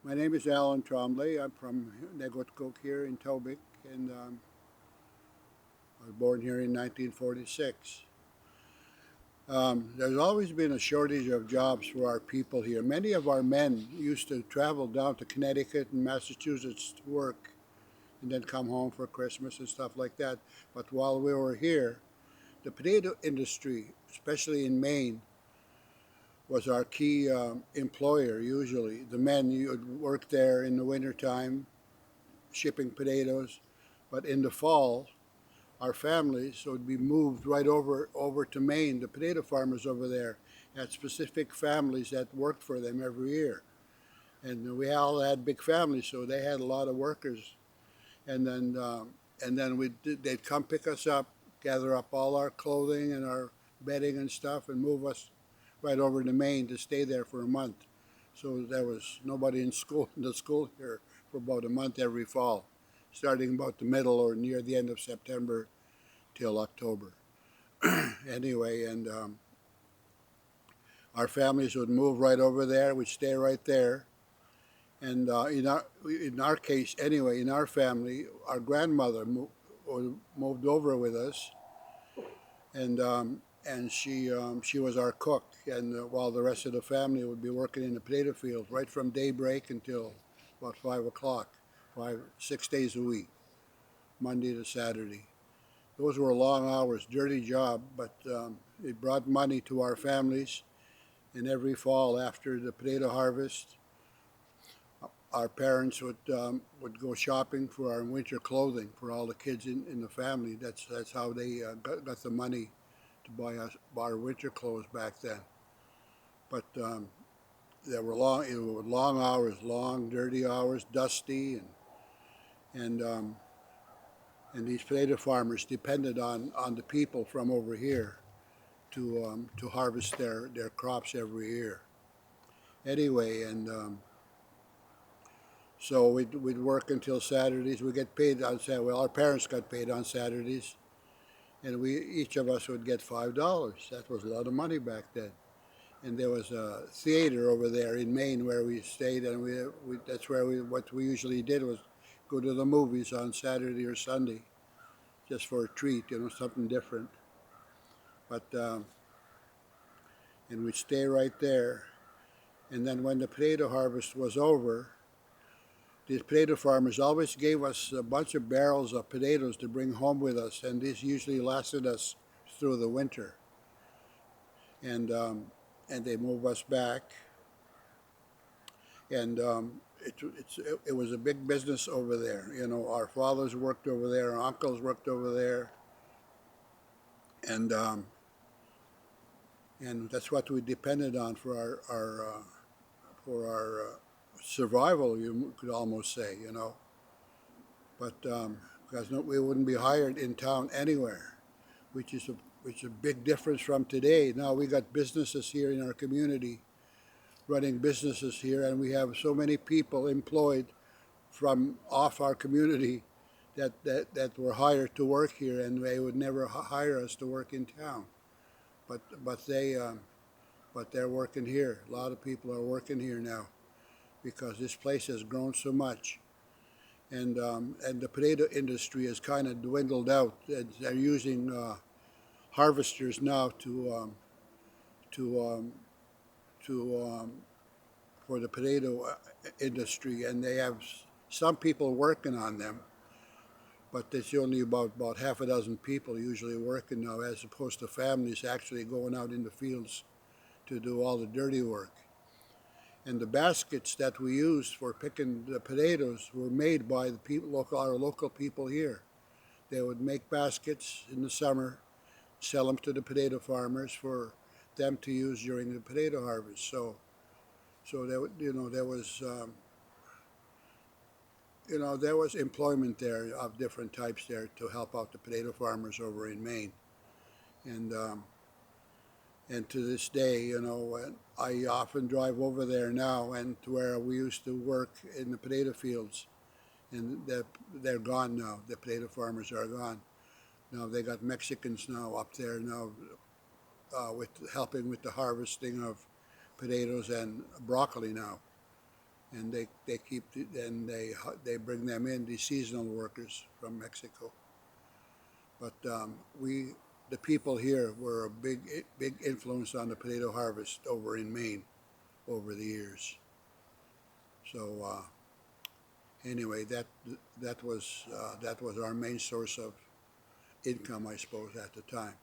My name is Alan Trombley. I'm from Neguatcook here in Tobic, and I was born here in 1946. There's always been a shortage of jobs for our people here. Many of our men used to travel down to Connecticut and Massachusetts to work and then come home for Christmas and stuff like that. But while we were here, the potato industry, especially in Maine, was our key employer usually. The men would work there in the wintertime shipping potatoes, but in the fall, our families would be moved right over to Maine. The potato farmers over there had specific families that worked for them every year, and we all had big families, so they had a lot of workers. And then they'd come pick us up, gather up all our clothing and our bedding and stuff, and move us right over to Maine to stay there for a month. So there was nobody in the school here for about a month every fall, starting about the middle or near the end of September till October. Anyway, and our families would move right over there. We'd stay right there. And in our case, anyway, in our family, our grandmother moved over with us, and she was our cook, and while the rest of the family would be working in the potato field right from daybreak until about 5 o'clock, 6 days a week, Monday to Saturday. Those were long hours, dirty job, but it brought money to our families. And every fall after the potato harvest, our parents would go shopping for our winter clothing for all the kids in the family. That's how they got the money to buy our winter clothes back then. But it were long hours, long dirty hours, dusty, and um, and these potato farmers depended on the people from over here to harvest their crops every year. Anyway, and so we'd work until Saturdays. We get paid on Saturday. Well, our parents got paid on Saturdays, and we each of us would get $5. That was a lot of money back then. And there was a theater over there in Maine where we stayed, and that's where what we usually did was go to the movies on Saturday or Sunday, just for a treat, something different. But and we'd stay right there. And then when the potato harvest was over, these potato farmers always gave us a bunch of barrels of potatoes to bring home with us, and these usually lasted us through the winter. And they move us back, and it was a big business over there. Our fathers worked over there, our uncles worked over there, and that's what we depended on for our survival. You could almost say. But because we wouldn't be hired in town anywhere, which is a big difference from today. Now we got businesses here in our community, running businesses here, and we have so many people employed from off our community that were hired to work here, and they would never hire us to work in town. But they're working here. A lot of people are working here now because this place has grown so much. And the potato industry has kind of dwindled out. They're using harvesters now to to for the potato industry, and they have some people working on them, but there's only about half a dozen people usually working now, as opposed to families actually going out in the fields to do all the dirty work. And the baskets that we used for picking the potatoes were made by our local people here. They would make baskets in the summer, sell them to the potato farmers for them to use during the potato harvest. So there was employment there of different types there to help out the potato farmers over in Maine. And and to this day, I often drive over there now, and to where we used to work in the potato fields, and they're gone now. The potato farmers are gone. Now they got Mexicans now up there now, with helping with the harvesting of potatoes and broccoli now. and they keep and they bring them in, these seasonal workers from Mexico. But the people here were a big influence on the potato harvest over in Maine over the years. So anyway, that was our main source of income, I suppose, at the time.